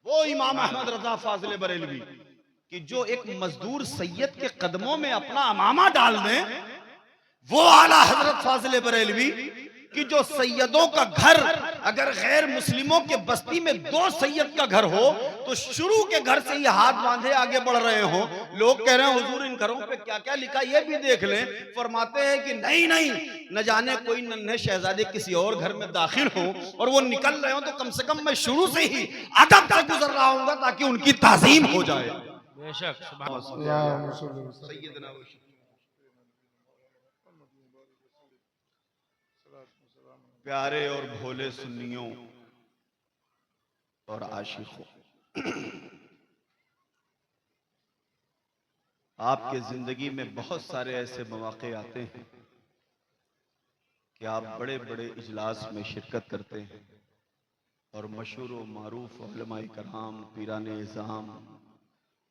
वो इमाम अहमद रजा फाजिल बरेलवी कि जो एक मजदूर सैयद के कदमों में अपना अमामा डाल दें, वो आला हजरत फाजिल बरेलवी कि जो सैयदों का घर अगर गैर मुस्लिमों के बस्ती में 2 सैयद का घर हो तो शुरू के घर से ही हाथ बांधे आगे बढ़ रहे हो। लोग कह रहे हैं हुजूर इन घरों पे क्या क्या लिखा ये भी देख लें। फरमाते हैं कि नहीं नहीं, न जाने कोई नन्हे शहजादे किसी और घर में दाखिल हो और वो निकल रहे हो तो कम से कम मैं शुरू से ही अदब से गुजर रहा हूँ ताकि उनकी ताजीम हो जाए। बेशक सैयदना प्यारे और भोले सुन्नियों और आशिकों, आपके जिंदगी में बहुत सारे ऐसे मौके आते हैं कि आप बड़े बड़े इजलास में शिरकत करते हैं और मशहूर व मारूफ उलमाए कराम पीराने इज़ाम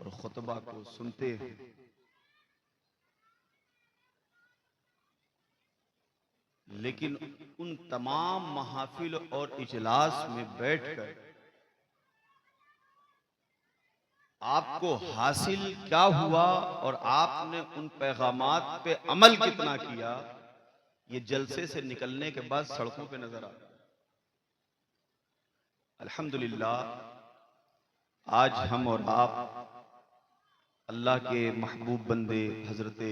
और खुतबा को सुनते हैं। लेकिन उन तमाम महाफिल और इजलास में बैठकर आपको हासिल क्या हुआ और आपने उन पैगामात पे अमल कितना किया, ये जलसे से निकलने के बाद सड़कों पे नजर आता है। अल्हम्दुलिल्लाह, आज हम और आप अल्लाह के महबूब बंदे हजरत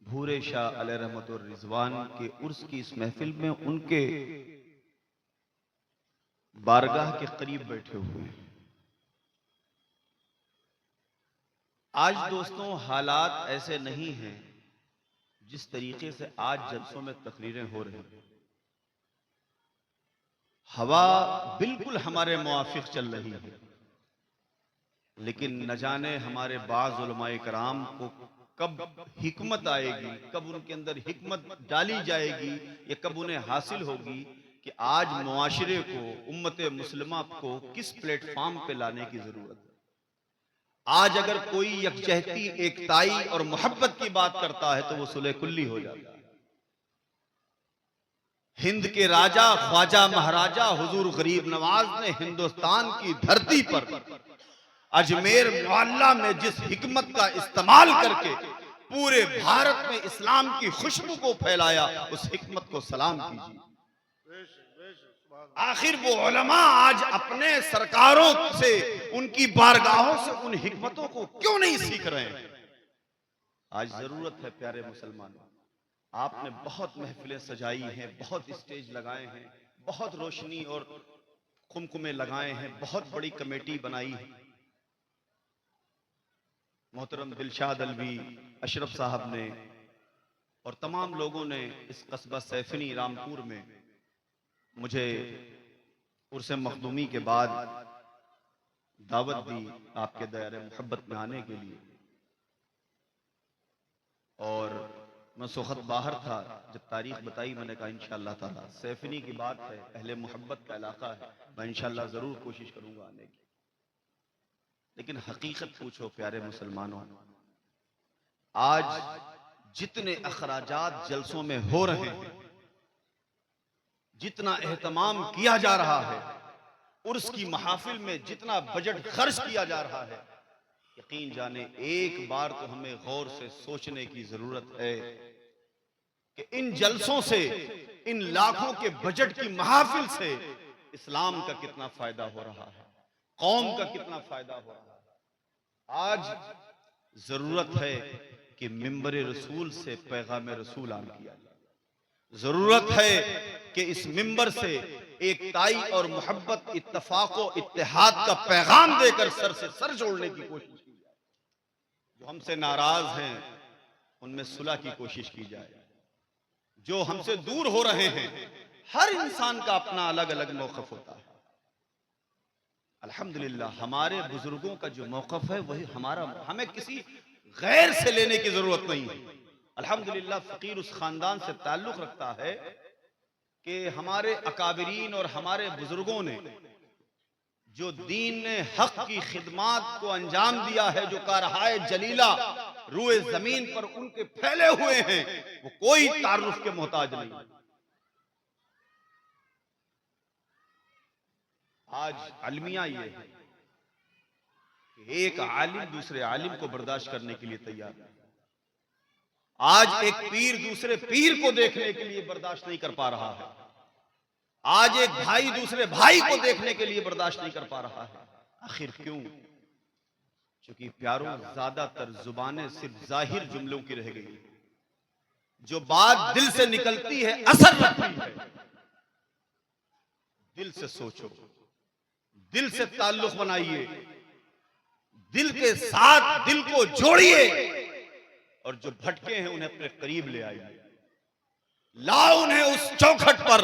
भूरे शाह अलैहि रहमत और रिजवान के उर्स की इस महफिल में उनके बारगाह के करीब बैठे हुए हैं। आज दोस्तों हालात ऐसे नहीं हैं जिस तरीके से आज जलसों में तकरीरें हो रही हैं। हवा बिल्कुल हमारे मुआफिक चल रही है, लेकिन न जाने हमारे बाज़ उलमाए कराम को कब हिकमत आएगी, कब उनके अंदर हिकमत डाली जाएगी या कब उन्हें हासिल होगी कि आज मुआशरे को, उम्मत मुस्लिमा को किस प्लेटफॉर्म पे लाने की जरूरत है। आज अगर कोई यकजहती, एकताई और मोहब्बत की बात करता है तो वो सुलह कुल्ली हो जाता है। हिंद के राजा ख्वाजा महाराजा हुजूर गरीब नवाज ने हिंदुस्तान की धरती पर अजमेर मोहल्ला में जिस हिकमत का इस्तेमाल करके पूरे भारत में इस्लाम की खुशबू को फैलाया, उस हिकमत को सलाम कीजिए। आखिर वो उलमा आज अपने सरकारों से, उनकी बारगाहों से उन हिकमतों को क्यों नहीं सीख रहे हैं? आज जरूरत है प्यारे मुसलमानों, आपने बहुत महफिलें सजाई हैं, बहुत स्टेज लगाए हैं, बहुत रोशनी और कुमकुमे लगाए हैं, बहुत बड़ी कमेटी बनाई है। मोहतरम दिलशाद अलवी अशरफ साहब ने और तमाम लोगों ने इस कस्बा सैफनी रामपुर में मुझे उर्से मखदूमी के बाद दावत दी आपके दायरे मोहब्बत में आने के लिए। और मैं सुखत बाहर था, जब तारीख बताई मैंने कहा इंशाअल्लाह ताला सैफनी की बात है, अहले मोहब्बत का इलाका है, मैं इंशाअल्लाह जरूर कोशिश करूंगा आने की। लेकिन हकीकत पूछो प्यारे मुसलमानों, आज जितने अखराजात जलसों में हो रहे हैं, जितना एहतमाम किया जा रहा है, उर्स की महाफिल में जितना बजट खर्च किया जा रहा है, यकीन जाने एक बार तो हमें गौर से सोचने की जरूरत है कि इन जलसों से, इन लाखों के बजट की महाफिल से इस्लाम का कितना फायदा हो रहा है, कौम का कितना फायदा हो रहा है। आज जरूरत है कि मिंबर रसूल से पैगाम रसूल आम किया जाए। जरूरत है कि इस मिंबर से एकताई और मोहब्बत, इत्तफाक और इत्तेहाद का पैगाम देकर सर से सर जोड़ने की कोशिश की जाए। जो हमसे नाराज हैं उनमें सुलह की कोशिश की जाए। जो हमसे दूर हो रहे हैं, हर इंसान का अपना अलग अलग मौक़िफ़ होता है। अल्हम्दुलिल्लाह हमारे बुजुर्गों का जो मौक़िफ़ है वही हमारा, हमें किसी गैर से लेने की जरूरत नहीं है। अल्हम्दुलिल्लाह फकीर उस खानदान से ताल्लुक रखता है कि हमारे अकाबरीन और हमारे बुजुर्गों ने जो दीन ने हक की खिदमात को अंजाम दिया है, जो कारहाय जलीला रूए जमीन पर उनके फैले हुए हैं, वो कोई तारुफ के मोहताज नहीं। आज अलमिया ये है कि एक आलिम दूसरे आलिम को बर्दाश्त करने के लिए तैयार है। आज एक पीर दूसरे पीर को देखने के लिए बर्दाश्त नहीं कर पा रहा है। आज एक भाई दूसरे भाई को देखने के लिए बर्दाश्त नहीं कर पा रहा है। आखिर क्यों? क्योंकि प्यारों, ज्यादातर जुबानें सिर्फ जाहिर जुमलों की रह गई। जो बात दिल से निकलती है असर रखती है। दिल से सोचो, दिल से ताल्लुक बनाइए, दिल के साथ दिल को जोड़िए और जो भटके हैं उन्हें अपने करीब ले आइए। लाओ उन्हें उस चौखट पर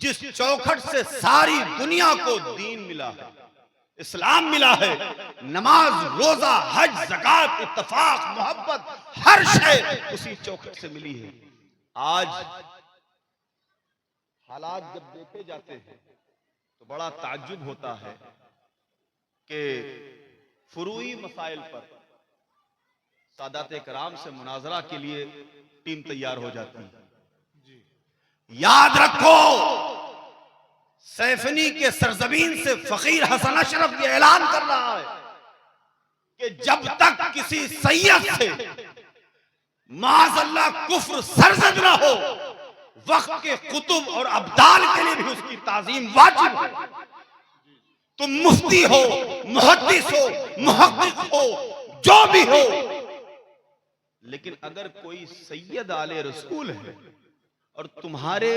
जिस चौखट से सारी दुनिया को दीन मिला है, इस्लाम मिला है। नमाज, रोजा, हज, ज़कात, इत्तफाक, मोहब्बत, हर शय उसी चौखट से मिली है। आज हालात जब देखे जाते हैं तो बड़ा ताज्जुब होता है कि फुरूई मसाइल पर सादात कराम से मुनाजरा के लिए टीम तैयार हो जाती है। याद रखो, सैफनी के सरजमीन से फकीर हसन अशरफ ये ऐलान कर रहा है कि जब तक किसी सैयद से माज़अल्लाह कुफ्र सरजद ना हो, वक्त के कुतुब और अब्दाल के लिए भी उसकी ताजीम वाजिब है। तुम मुफ्ती हो, मुहद्दिस हो, मुहक्किक हो, जो भी हो, लेकिन अगर कोई सैयद आले रसूल है और तुम्हारे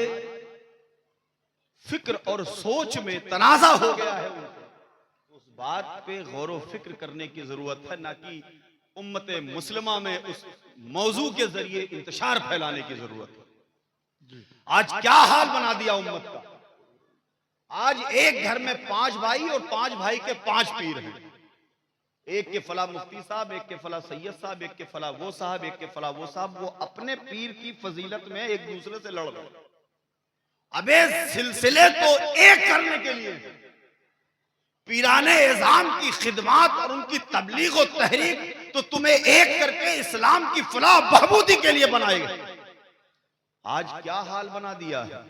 फिक्र और सोच में तनाजा हो गया है तो उस बात पे गौर व फिक्र करने की जरूरत है, ना कि उम्मत मुस्लिमा में उस मौजू के जरिए इंतशार फैलाने की जरूरत है। आज क्या हाल बना दिया उम्मत का। आज एक घर में 5 भाई और 5 भाई के 5 पीर हैं। एक के फला मुफ्ती साहब, एक के फला सैयद साहब, एक के फला वो साहब, एक के फला वो साहब। वो अपने पीर की फजीलत में एक दूसरे से लड़ रहे। अबे सिलसिले तो एक करने के लिए पीराने एज़ाम की खिदमत और उनकी तबलीग और तहरीक तो तुम्हें एक करके इस्लाम की फलाह बहबूदी के लिए बनाएगा। आज क्या हाल बना दिया है,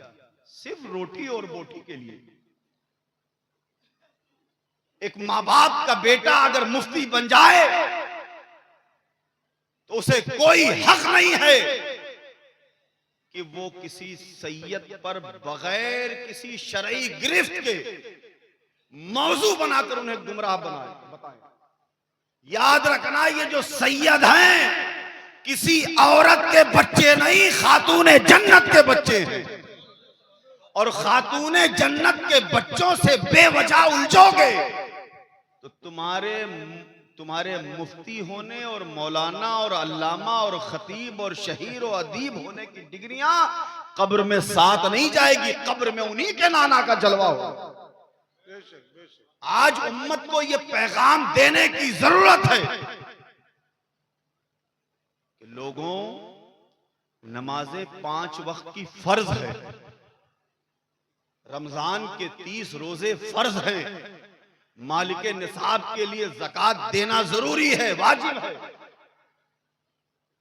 सिर्फ रोटी और बोटी के लिए। एक माँ बाप का बेटा अगर मुफ्ती बन जाए तो उसे कोई हक नहीं है कि वो किसी सैयद पर बगैर किसी शरई गिरफ्त के मौजू बनाकर उन्हें गुमराह बताए। याद रखना, ये जो सैयद हैं किसी औरत के बच्चे नहीं, खातूने जन्नत के बच्चे हैं। और खातूने जन्नत के बच्चों से बेवजह उलझोगे तो तुम्हारे मुफ्ती होने और मौलाना और अल्लामा और खतीब और शहीर और अदीब होने की डिग्रियां कब्र में साथ नहीं जाएगी। कब्र में उन्हीं के नाना का जलवा होगा। आज उम्मत को यह पैगाम देने की जरूरत है कि लोगों, नमाजें 5 वक्त की फर्ज है। रमजान के 30 रोजे फर्ज हैं। मालिक निसाब के लिए ज़कात देना जरूरी है, वाजिब है।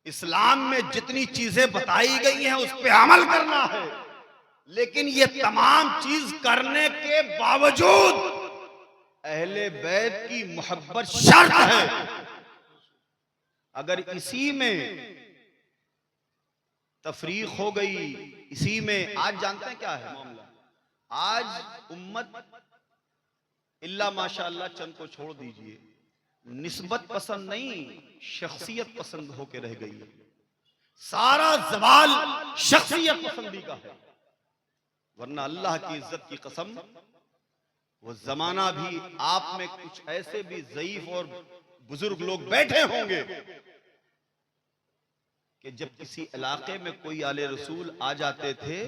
इस्लाम में जितनी चीजें बताई गई हैं उस पे अमल करना है। लेकिन ये तमाम चीज करने के बावजूद अहले बैत की मोहब्बत शर्त है। अगर इसी में तफरीक हो गई, इसी में, आज जानते हैं क्या है मामला। आज उम्मत इल्ला माशाअल्लाह चंद को छोड़ दीजिए, निस्बत पसंद नहीं, शख्सियत पसंद होके रह गई है। सारा जवाल शख्सियत पसंदी का है। वरना अल्लाह की इज्जत की कसम, वो जमाना भी आप में कुछ ऐसे भी ज़ईफ और बुजुर्ग लोग बैठे होंगे कि जब किसी इलाके में कोई आले रसूल आ जाते थे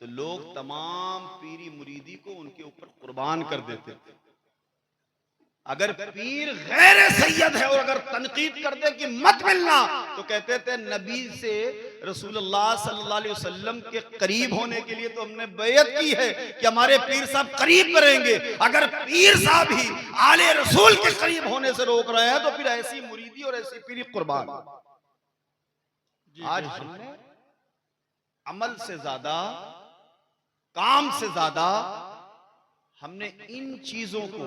तो लोग तमाम पीरी मुरीदी को उनके ऊपर कुर्बान कर देते थे। अगर पीर गैर सैयद है और अगर तनकीद कर दे कि मत मिलना तो कहते थे नबी से, रसूलुल्लाह सल्लल्लाहु अलैहि वसल्लम के करीब होने के लिए तो हमने बैयत की है कि हमारे पीर साहब करीब करेंगे। अगर पीर साहब ही आले रसूल के करीब होने से रोक रहे हैं तो फिर ऐसी मुरीदी और ऐसी पीरी कुर्बान। आज हमने अमल से ज्यादा, काम से ज्यादा हमने इन चीजों को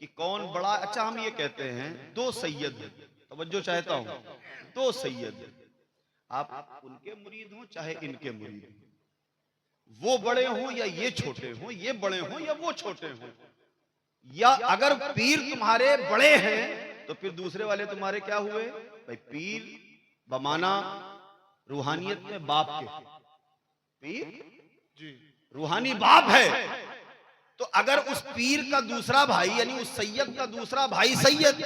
कि कौन बड़ा। अच्छा, हम ये कहते हैं दो सैयद हैं, तवज्जो चाहता हूं, दो सैयद हैं, आप उनके मुरीद हों चाहे इनके मुरीद हों, वो बड़े हों या ये छोटे हों, ये बड़े हों या वो छोटे हों, या अगर पीर तुम्हारे बड़े हैं तो फिर दूसरे वाले तुम्हारे क्या हुए भाई? पीर बमाना रूहानियत में बाप के, पीर रूहानी बाप है। तो अगर उस पीर का दूसरा भाई यानी उस सैयद का दूसरा भाई सैयद,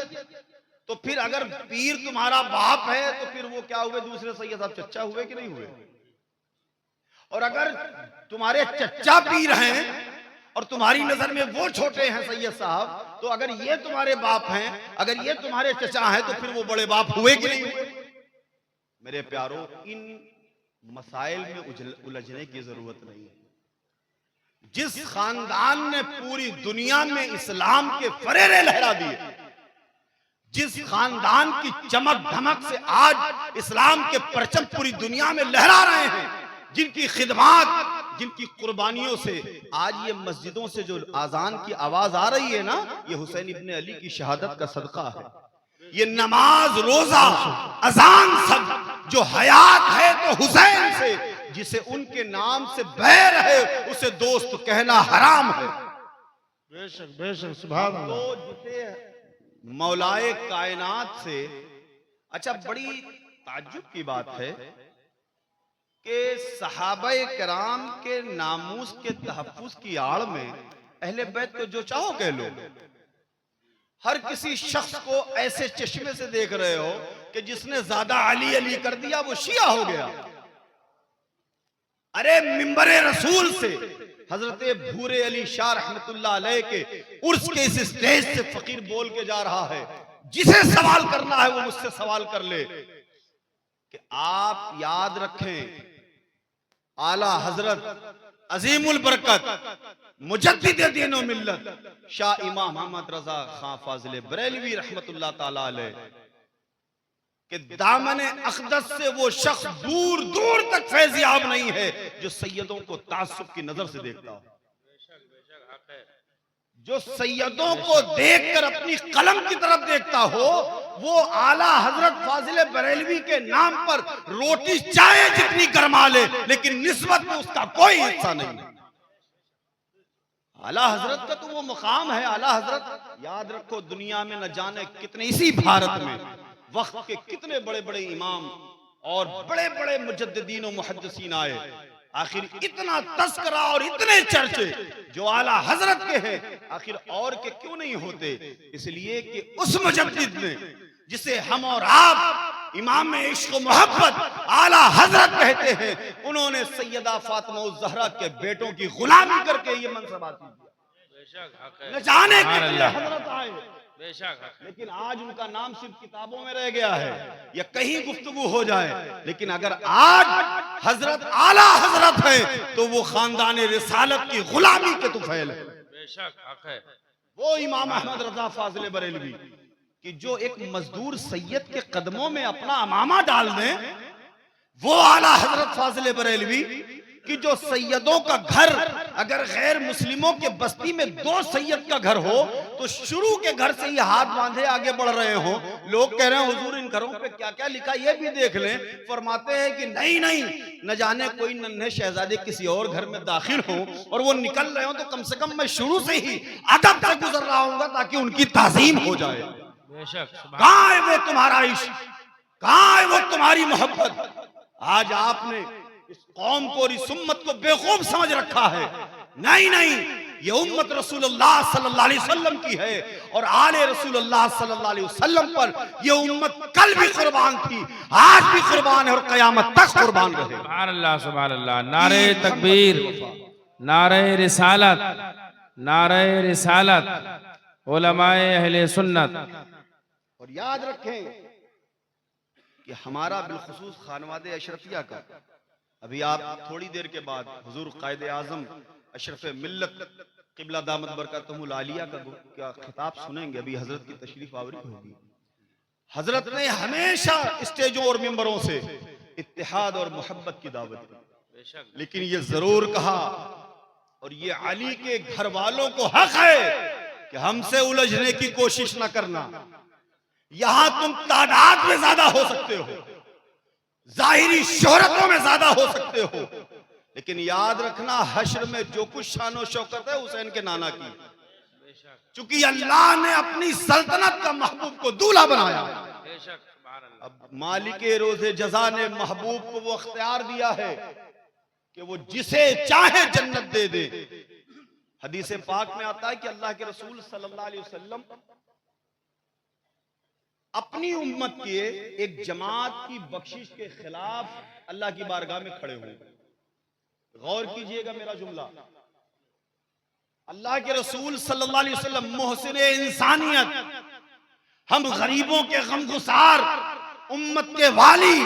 तो फिर अगर पीर तुम्हारा बाप है तो फिर वो क्या हुए? दूसरे सैयद साहब चच्चा हुए कि नहीं हुए? और अगर तुम्हारे चच्चा पीर हैं और तुम्हारी नजर में वो छोटे हैं सैयद साहब, तो अगर ये तुम्हारे बाप हैं, अगर ये तुम्हारे चचा हैं, तो फिर वो बड़े बाप हुए कि नहीं हुए? मेरे प्यारो, इन मसाइल में उलझने की जरूरत नहीं है। जिस खानदान ने पूरी दुनिया में इस्लाम के फरेरे लहरा दिए, जिस खानदान की चमक धमक से आज इस्लाम के परचम पूरी दुनिया में लहरा रहे हैं, जिनकी खिदमत, जिनकी कुर्बानियों से आज ये मस्जिदों से जो आजान की आवाज आ रही है ना, ये हुसैन इब्ने अली की शहादत का सदका है। ये नमाज, रोजा, अजान सब जो हयात है तो हुसैन से, जिसे उनके नाम से बैर है उसे दोस्त कहना हराम है। बेशक बेशक, सुभान अल्लाह। तो जिसे मौलाए कायनात से, अच्छा बड़ी ताज्जुब की बात है कि सहाबाए किराम के नामूस के तहफ्फुज की आड़ में अहले बैत को जो चाहो कह लो, हर किसी शख्स को ऐसे चश्मे से देख रहे हो कि जिसने ज्यादा अली अली कर दिया वो शिया हो गया। अरे मिंबरे रसूल से हजरत भूरे अली शाह रहमतुल्लाह अलैह के उर्स के इस स्टेज से फकीर बोल के जा रहा है, जिसे सवाल करना है वो मुझसे सवाल कर ले कि आप याद रखें आला हजरत अजीमुल बरकत मुजद्दिद दीन व मिल्लत शाह इमाम मोहम्मद रजा खां फाजिल बरेलवी रहमतुल्लाह ताला अलैह कि दामने अक़दस से वो शख्स दूर दूर तक फैज़याब नहीं है जो सैयदों को तासुब की नजर से देखता हो, जो सैयदों को देखकर अपनी कलम की तरफ देखता हो। वो आला हजरत फाजिल बरेलवी के नाम पर रोटी चाहे जितनी गरमा ले, लेकिन निस्बत में उसका कोई हिस्सा नहीं है। आला हजरत का तो वो मुकाम है। आला हजरत याद रखो, दुनिया में न जाने कितने, इसी भारत में वक्त के कितने बड़े बड़े इमाम और बड़े बड़े मुजद्दिदीन और मुहद्दिसीन आए, आखिर इतना तस्करा और इतने चर्चे जो आला हजरत के हैं, आखिर और के क्यों नहीं होते? इसलिए कि उस मुजद्दिद ने, जिसे हम और आप इमाम इश्क मोहब्बत आला हजरत कहते हैं, उन्होंने सैयदा फातिमा उज़ ज़हरा के बेटों की गुलामी करके ये मनसब हासिल किया। न जाने कितने हजरत आए, लेकिन आज उनका नाम सिर्फ किताबों में रह गया है या कहीं गुफ्तगू हो जाए। लेकिन अगर आज हजरत आला हजरत है तो वो खानदान रिसालत की गुलामी के तुफैल है। वो इमाम अहमद रजा फाजिल बरेलवी कि जो एक मजदूर सैयद के कदमों में अपना अमामा डाल दें, वो आला हजरत फाजिल बरेलवी कि जो सैयदों का घर, अगर गैर मुस्लिमों के बस्ती में दो सैयद का घर हो तो शुरू के घर से ही हाथ बांधे आगे बढ़ रहे हो। लोग कह रहे हैं हुजूर इन घरों पे क्या क्या लिखा ये भी देख लें। फरमाते हैं कि नहीं नहीं, न जाने कोई नन्हे शहजादे किसी और घर में दाखिल हो और वो निकल रहे हो तो कम से कम मैं शुरू से ही अदब से गुजर रहा हूँ ताकि उनकी ताज़ीम हो जाए। कहाँ है वो तुम्हारा इश्क, कहाँ है वो तुम्हारी मोहब्बत? आज आपने इस कौम को और इस उम्मत को बेखूब समझ रखा है। नहीं नहीं, ये उम्मत रसूलुल्लाह सल्लल्लाहु अलैहि वसल्लम की है और आले रसूलुल्लाह सल्लल्लाहु अलैहि वसल्लम पर ये उम्मत कल भी कुर्बान थी, आज भी कुर्बान है और कयामत तक कुर्बान रहे। सुभान अल्लाह, सुभान अल्लाह। नारे तकबीर, नारे रिसालत, नारे रिसालत, उलमाए अहले सुन्नत। और याद रखें कि हमारा बिलखुसूस खानवादे अशरफिया का, अभी आप थोड़ी देर के बाद हुजूर कायदे आजम अशरफ मिल्लत क़िबला दामत बरकतहुल आलिया का खिताब सुनेंगे। अभी हजरत की तशरीफ आवरी होगी। हजरत ने हमेशा स्टेजों और मिंबरों से इत्तेहाद और मोहब्बत की दावत दी, लेकिन ये जरूर कहा और ये अली के घर वालों को हक है कि हमसे उलझने की कोशिश ना करना। यहां तुम तादाद में ज्यादा हो सकते हो, जाहिरी शोहरतों में ज्यादा हो सकते हो, लेकिन याद रखना हश्र में जो कुछ शानो शौकत है हुसैन के नाना की। चूंकि अल्लाह ने अपनी सल्तनत का महबूब को दूल्हा बनाया, अब मालिक रोज़े जज़ा ने महबूब को वो अख्तियार दिया है कि वो जिसे चाहे जन्नत दे दे। हदीस पाक में आता है कि अल्लाह के रसूल सल्लल्लाहु अलैहि वसल्लम अपनी उम्मत के एक जमात की बख्शिश के खिलाफ अल्लाह की बारगाह में खड़े हुए। गौर कीजिएगा मेरा जुमला। अल्लाह के रसूल सल्लल्लाहु अलैहि वसल्लम मोहसिन इंसानियत, हम गरीबों के गमगुसार, उम्मत के वाली,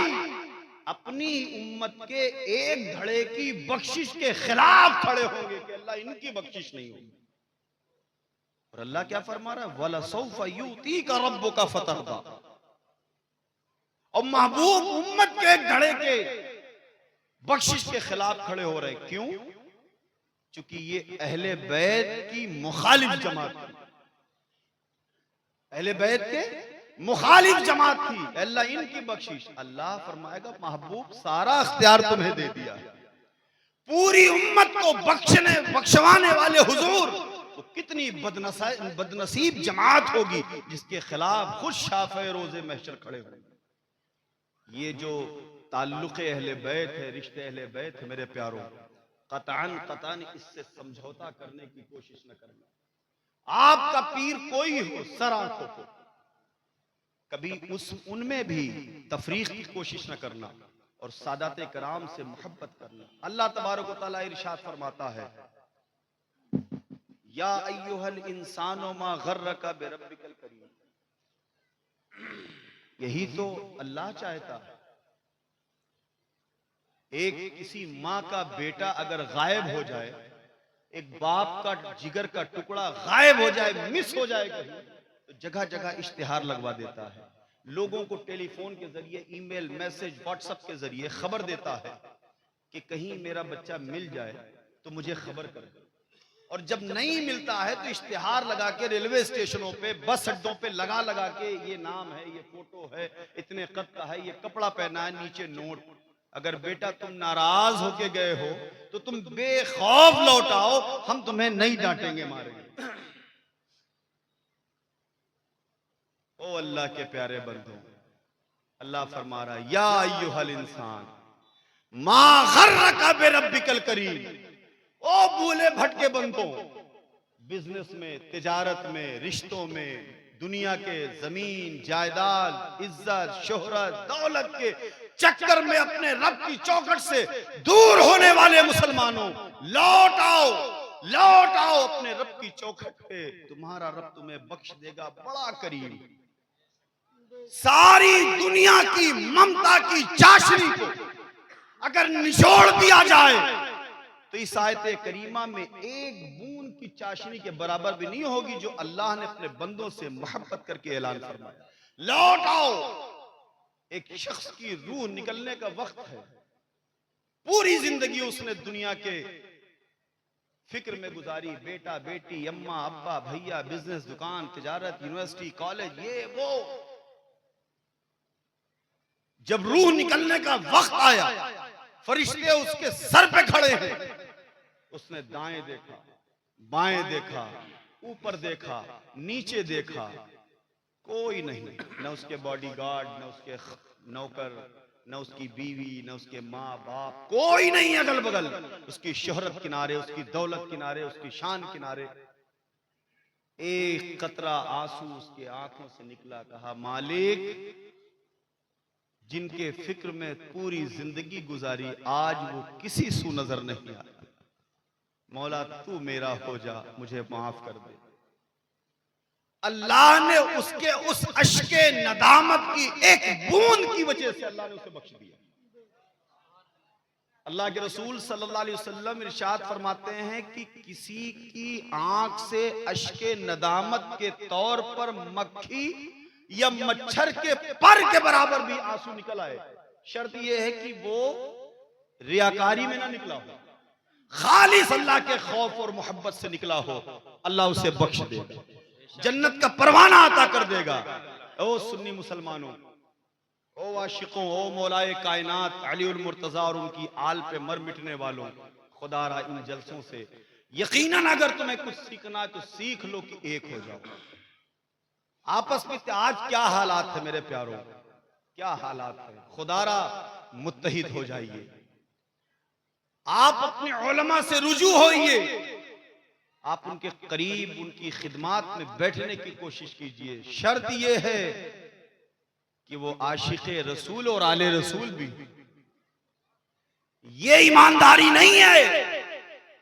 अपनी उम्मत के एक धड़े की बख्शिश के खिलाफ खड़े होंगे कि अल्लाह इनकी बख्शिश नहीं होगी। और अल्लाह क्या फरमा रहा है, वला सौफा युतीका रब्बुका फतरदा। और महबूब उम्मत के एक धड़े के बख्शिश के खिलाफ खड़े हो रहे। क्यों? क्योंकि ये अहले बैत की मुखालिफ जमात थी, अहले बैत के मुखालिफ जमात थी। अल्लाह इनकी बख्शिश, अल्लाह फरमाएगा महबूब सारा अख्तियार तुम्हें दे दिया, पूरी उम्मत को बख्शवाने वाले हुजूर, तो कितनी बदनसीब जमात होगी जिसके खिलाफ खुद शाफ़े रोज़े महशर खड़े होंगे। ये जो ताल्लुक़ अहले बैत है, रिश्ते अहले बैत है, मेरे प्यारों, कतान इससे समझौता करने की कोशिश न करना। आपका पीर कोई हो, सर आंखों को, कभी उनमें भी तफरीक की कोशिश न करना और सादाते कराम से मोहब्बत करना। अल्लाह तबारक व तआला इरशाद फरमाता है, या अय्युहल इंसानो मा गर्रका बिरब्बिकल करीम। यही तो अल्लाह चाहता है। एक किसी माँ का बेटा अगर गायब हो जाए, एक बाप का जिगर का टुकड़ा गायब हो जाए, मिस हो जाए कहीं, तो जगह जगह इश्तिहार लगवा देता है, लोगों को टेलीफोन के जरिए, ईमेल, मैसेज, व्हाट्सएप के जरिए खबर देता है कि कहीं मेरा बच्चा मिल जाए तो मुझे खबर कर दो। और जब नहीं मिलता है तो इश्तिहार लगा के रेलवे स्टेशनों पे, बस अड्डों पे लगा के, ये नाम है, ये फोटो है, इतने कद का है, ये कपड़ा पहना है, नीचे नोट। अगर बेटा तुम नाराज होके गए हो तो तुम बेखौफ लौट आओ, हम तुम्हें नहीं डांटेंगे, मारेंगे। ओ अल्लाह के प्यारे बंदों, अल्लाह फरमा रहा है, या अय्युहल इंसान मा गर्रका बिरब्बिकल करीम। ओ भूले भटके बंदों, बिजनेस में, तिजारत में, रिश्तों में, दुनिया के जमीन जायदाद, इज्जत, शोहरत, दौलत के चक्कर में अपने रब की चौखट से दूर होने वाले मुसलमानों, लौट आओ, लौट आओ अपने रब की चौखट पे। तुम्हारा रब तुम्हें बख्श देगा, बड़ा करीम। सारी दुनिया की ममता की चाशनी को अगर निचोड़ दिया जाए तो इस आयते करीमा में एक बूंद की चाशनी के बराबर भी नहीं होगी जो अल्लाह ने अपने बंदों से मोहब्बत करके ऐलान फरमाया। लौट आओ। एक शख्स की रूह निकलने का वक्त है, पूरी जिंदगी उसने दुनिया के फिक्र में गुजारी, बेटा बेटी, अम्मा अब्बा, भैया, बिजनेस, दुकान, तिजारत, यूनिवर्सिटी, कॉलेज, ये वो। जब रूह निकलने का वक्त आया, फरिश्ते उसके सर पे खड़े हैं, उसने दाएं देखा, बाएं देखा, ऊपर देखा, नीचे देखा, कोई नहीं, न उसके बॉडीगार्ड, न उसके नौकर, न उसकी बीवी, न उसके माँ बाप, कोई नहीं अगल बगल। उसकी शोहरत किनारे, उसकी दौलत किनारे, उसकी शान किनारे। एक कतरा आंसू उसके आंखों से निकला, कहा, मालिक, जिनके फिक्र में पूरी जिंदगी गुजारी, आज वो किसी सू नजर नहीं आया। मौला तू मेरा हो जा, मुझे माफ कर दे। अल्लाह ने उसके उस अश्के नदामत की एक बूंद की वजह से अल्लाह ने उसे बख्श दिया। अल्लाह के रसूल सल्लल्लाहु अलैहि वसल्लम इरशाद फरमाते हैं कि किसी की आंख से अश्के नदामत के तौर पर मक्खी या मच्छर के पर के बराबर भी आंसू निकल आए, शर्त यह है कि वो रियाकारी में ना निकला हो, खालिस अल्लाह के खौफ और मोहब्बत से निकला हो, अल्लाह उसे बख्श देगा। जन्नत का परवाना अता कर देगा। ओ सुन्नी मुसलमानों, ओ आशिकों, ओ मौलाए कायनात अली उल मुर्तजा और उनकी आल पे मर मिटने वालों, खुदारा इन जलसों से यकीनन अगर तुम्हें कुछ सीखना है तो सीख लो कि एक हो जाओ। आपस में आज क्या हालात है मेरे प्यारों, क्या हालात है। खुदारा मुत्तहिद हो जाइए, आप अपने उलमा से रुजू होइए, आप उनके करीब उनकी खिदमत में बैठने की कोशिश कीजिए। शर्त यह है कि वो आशिक़े रसूल और आले रसूल भी। ये ईमानदारी नहीं है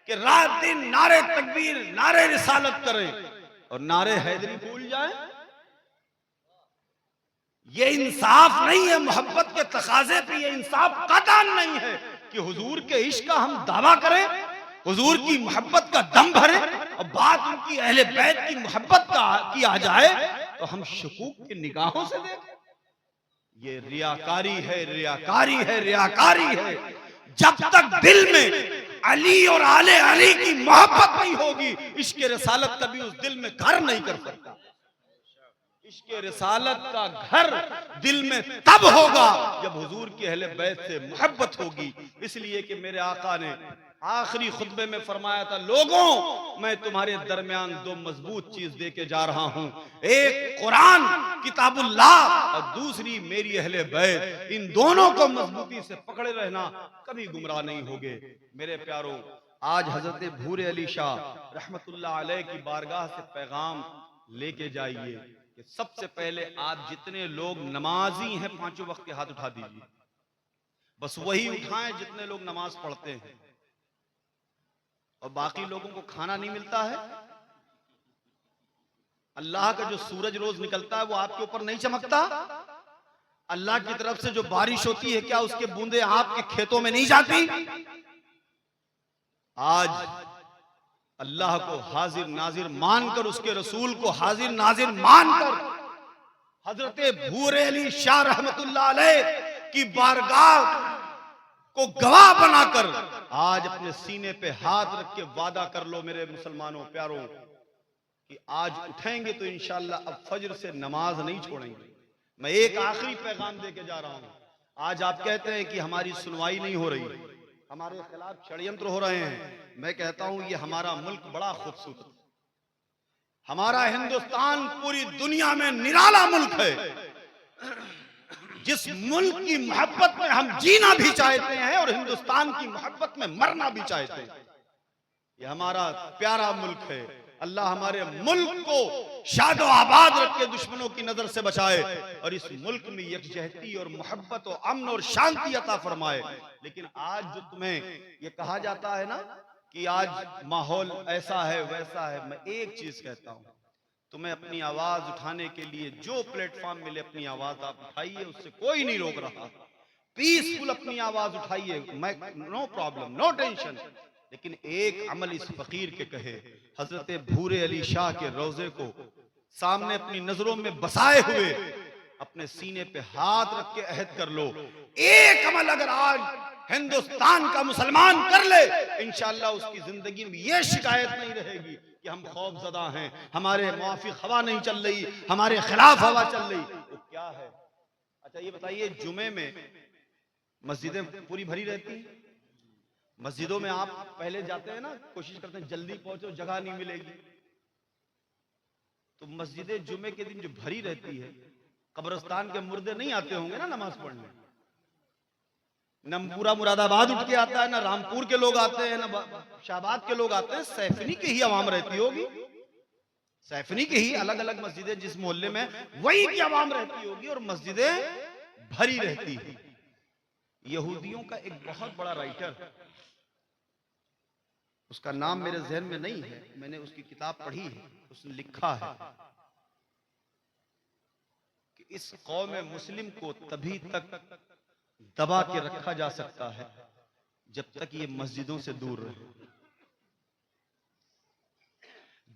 कि रात दिन नारे तकबीर नारे रिसालत करें और नारे हैदरी भूल जाएं। ये इंसाफ नहीं है, मोहब्बत के तकाजे पे ये इंसाफ कतई नहीं है कि हुजूर के इश्क का हम दावा करें, हुजूर की मोहब्बत का दम भरें और बात उनकी अहले बैत की मोहब्बत का की आ जाए तो हम शकूक की निगाहों से देखें। ये रियाकारी है, रियाकारी है, रियाकारी है। जब तक दिल में अली और आले अली की मोहब्बत नहीं होगी, इश्क रिसालत कभी उस दिल में घर नहीं कर सकता। इश्क रिसालत का घर दिल में तब होगा जब हुजूर की अहले बैत से मोहब्बत होगी। इसलिए कि मेरे आका ने आखिरी खुतबे में फरमाया था, लोगों मैं तुम्हारे दरमियान दो मजबूत चीज दे के जा रहा हूं, एक कुरान किताबुल्लाह और दूसरी मेरी अहले बैत। इन दोनों को मजबूती से पकड़े रहना, कभी गुमराह नहीं होगे। मेरे प्यारों, आज हजरत भूरे अली शाह रहमतुल्लाह अलैह की बारगाह से पैगाम लेके जाइए कि सबसे पहले आप जितने लोग नमाजी हैं पांचों वक्त के हाथ उठा दीजिए। बस वही उठाएं जितने लोग नमाज पढ़ते हैं। और बाकी लोगों को खाना नहीं मिलता है। अल्लाह का जो सूरज रोज निकलता है वो आपके ऊपर नहीं चमकता। अल्लाह की तरफ से जो बारिश होती है, क्या उसके बूंदे आपके खेतों में नहीं जाती? आज अल्लाह को हाजिर नाजिर मानकर, उसके रसूल को हाजिर नाजिर मानकर, हजरत भूरे अली शाह रहमतुल्लाह अलैह की बारगाह को गवाह बनाकर आज अपने सीने पे हाथ रख के वादा कर लो मेरे मुसलमानों प्यारों कि आज उठेंगे तो इंशाअल्लाह अब फजर से नमाज नहीं छोड़ेंगे। मैं एक आखिरी पैगाम दे के जा रहा हूं। आज आप कहते हैं कि हमारी सुनवाई नहीं हो रही, हमारे खिलाफ षड्यंत्र हो रहे हैं। मैं कहता हूं ये हमारा मुल्क बड़ा खूबसूरत, हमारा हिंदुस्तान पूरी दुनिया में निराला मुल्क है। जिस मुल्क की मोहब्बत में हम जीना भी चाहते हैं और हिंदुस्तान की मोहब्बत में मरना भी चाहते हैं, ये हमारा प्यारा मुल्क है। अल्लाह हमारे मुल्क को शादो आबाद रख के दुश्मनों की नजर से बचाए और इस मुल्क में यकजहती और मोहब्बत और अमन और शांति अता फरमाए। लेकिन आज जो तुम्हें ये कहा जाता है ना कि आज माहौल ऐसा है वैसा है, मैं एक चीज कहता हूं, तुम्हें अपनी आवाज उठाने के लिए जो प्लेटफॉर्म मिले अपनी आवाज आप उठाइए, उससे कोई नहीं रोक रहा। पीसफुल अपनी आवाज उठाइए, नो प्रॉब्लम, नो टेंशन। लेकिन एक अमल इस फकीर के कहे, हजरत भूरे अली शाह के रोजे को सामने अपनी नजरों में बसाए हुए अपने सीने पे हाथ रख के अहद कर लो। एक अमल अगर आज हिंदुस्तान का मुसलमान कर ले, इंशाअल्लाह उसकी जिंदगी में यह शिकायत नहीं रहेगी कि हम खौफजदा हैं, हमारे मुआफिक हवा नहीं चल रही, हमारे खिलाफ हवा चल रही। तो क्या है? अच्छा ये बताइए, जुमे में मस्जिदें पूरी भरी रहती हैं। मस्जिदों में आप पहले जाते हैं ना, कोशिश करते हैं जल्दी पहुंचो, जगह नहीं मिलेगी। तो मस्जिदें जुमे के दिन जो भरी रहती है, कब्रिस्तान के मुर्दे नहीं आते होंगे ना नमाज पढ़ने। न पूरा मुरादाबाद उठ के आता है, ना रामपुर के लोग आते हैं, ना शाहबाद के लोग आते हैं। सैफनी की ही आवाम रहती होगी, सैफनी की ही अलग अलग मस्जिदें जिस मोहल्ले में वही की आवाम रहती होगी और मस्जिदें भरी रहती है। यहूदियों का एक बहुत बड़ा राइटर, उसका नाम मेरे जहन में नहीं है, मैंने उसकी किताब पढ़ी है, उसने लिखा है कि इस कौम मुस्लिम को तभी तक दबा के रखा जा सकता है जब तक ये मस्जिदों से दूर रहे।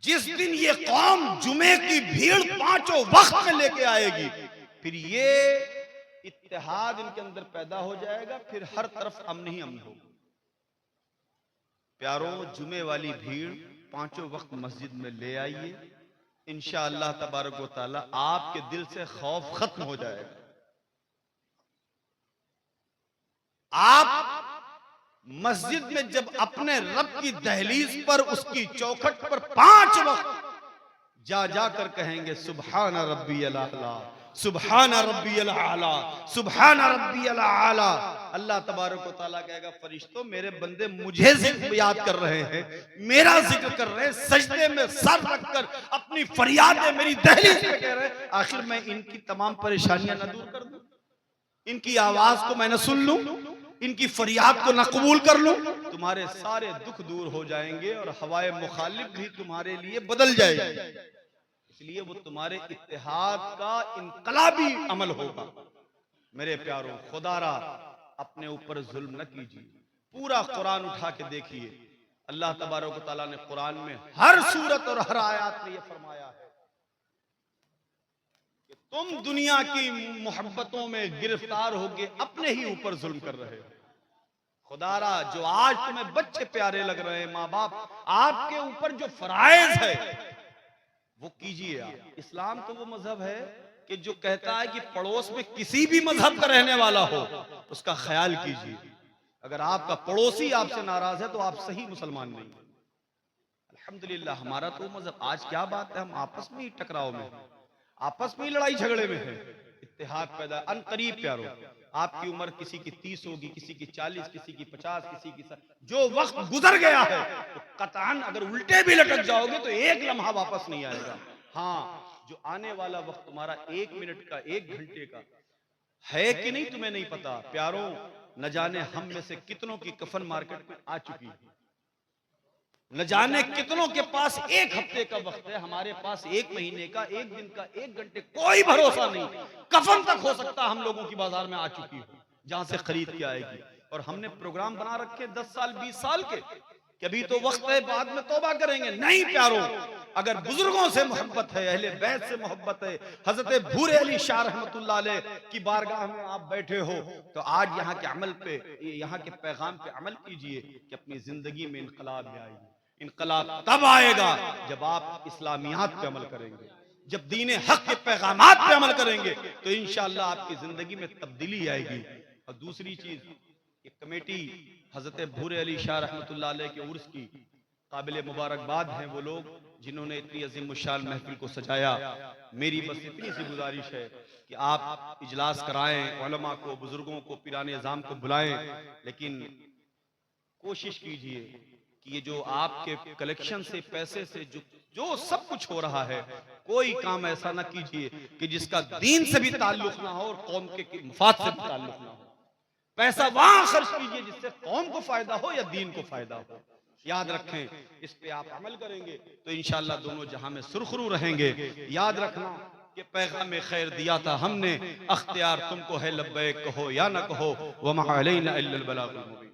जिस दिन ये कौम जुमे की भीड़ पांचों वक्त में लेके आएगी, फिर ये इत्तेहाद इनके अंदर पैदा हो जाएगा, फिर हर तरफ अमन ही अमन होगा। प्यारों, जुमे वाली भीड़ पांचों वक्त मस्जिद में ले आइए, इंशाअल्लाह तबारक व तआला आपके दिल से खौफ खत्म हो जाएगा। आप मस्जिद में जब अपने रब की दहलीज पर, उसकी चौखट पर 5 वक्त जा जाकर कहेंगे सुबहान रब्बियल आला, सुबहान रब्बियल आला, सुबहान रब्बियल आला, अल्लाह तबारक व तआला कहेगा फरिश्तों मेरे बंदे मुझे जिक्र याद कर रहे हैं, मेरा जिक्र कर रहे हैं, सजदे में सर रखकर अपनी फरियादें मेरी दहलीज पे कह रहे हैं, आखिर मैं इनकी तमाम परेशानियां न दूर कर दूं, इनकी आवाज को मैं न सुन लूं, इनकी फरियाद को न कबूल कर लूं, तुम्हारे सारे दुख दूर हो जाएंगे और हवाए मुखालिफ भी तुम्हारे लिए बदल जाएगी। इसलिए वो तुम्हारे इत्तेहाद का इनकलाबी अमल होगा। मेरे प्यारों, खुदारा अपने ऊपर जुल्म न कीजिए। पूरा कुरान उठा के देखिए, अल्लाह तबारक व तआला ने कुरान में हर सूरत और हर आयत में यह फरमाया है कि तुम दुनिया की मोहब्बतों में गिरफ्तार होके अपने ही ऊपर जुल्म कर रहे हो। खुदारा जो आज तुम्हें बच्चे प्यारे लग रहे हैं, माँ बाप आपके ऊपर जो फराइज है वो कीजिए आप। इस्लाम तो वो मजहब है कि जो कहता है कि पड़ोस में किसी भी मजहब का रहने वाला हो उसका ख्याल कीजिए। अगर आपका पड़ोसी आपसे नाराज है तो आप सही मुसलमान नहीं। अल्हम्दुलिल्लाह हमारा तो मजहब, आज क्या बात है, हम आपस में ही टकराव में, आपस में ही लड़ाई झगड़े में है। इत्तेहाद पैदा अनकरीब प्यारो, आपकी उम्र किसी की 30 होगी, किसी की 40, किसी की 50, किसी की 60, जो वक्त गुजर गया है तो कतान अगर उल्टे भी लटक जाओगे तो एक लम्हा वापस नहीं आएगा। हाँ, जो आने वाला वक्त तुम्हारा 1 मिनट का, 1 घंटे का है कि नहीं तुम्हें नहीं पता। प्यारों, न जाने हम में से कितनों की कफन मार्केट में आ चुकी है, न जाने कितनों के पास 1 हफ्ते का वक्त है, हमारे पास 1 महीने का, 1 दिन का, 1 घंटे, कोई भरोसा नहीं। कफन तक हो सकता हम लोगों की बाजार में आ चुकी हो, जहां से खरीद के आएगी। और हमने प्रोग्राम बना रखे 10 साल 20 साल के, कभी तो वक्त है बाद में तौबा करेंगे। नहीं प्यारों, अगर बुजुर्गों से मोहब्बत है, अहले बैत से मोहब्बत है, हजरत भूरे अली शाह रहमतुल्लाह अलैह की बारगाह में आप बैठे हो, तो आज यहाँ के अमल पे, यहाँ के पैगाम पे अमल कीजिए कि अपनी जिंदगी में इनकलाब आएगी। इनकलाब तब आएगा जब आप इस्लामियात पे अमल करेंगे, जब दीन हक के पैगामात पे अमल करेंगे, तो इंशाअल्लाह आपकी जिंदगी में तब्दीली आएगी। और दूसरी चीज, ये कमेटी हजरत भूरे अली शाह रहमतुल्लाह अलैह के उर्स की काबिल मुबारकबाद हैं वो लोग जिन्होंने इतनी अजीम शान महफिल को सजाया। मेरी बस इतनी सी गुजारिश है कि आप इजलास कराएं, उलमा को, बुजुर्गों को, पीराने निज़ाम को बुलाएं, लेकिन कोशिश कीजिए कि ये जो आपके कलेक्शन से, पैसे से जो सब कुछ हो रहा है, कोई काम ऐसा ना कीजिए कि जिसका दीन से भी ताल्लुक ना हो और कौम के मफाद से भी ताल्लुक ना हो। पैसा वहां खर्च कीजिए जिससे कौम को फायदा हो या दीन को फायदा हो। याद रखें, इस पे आप अमल करेंगे तो इंशाअल्लाह दोनों जहां में सुरखरू रहेंगे। याद रखना कि पैगाम खैर दिया था हमने, अख्तियार तुमको है, लब्बैक कहो या ना कहो, वमा अलैना इल्लल बलागुल मुबीन।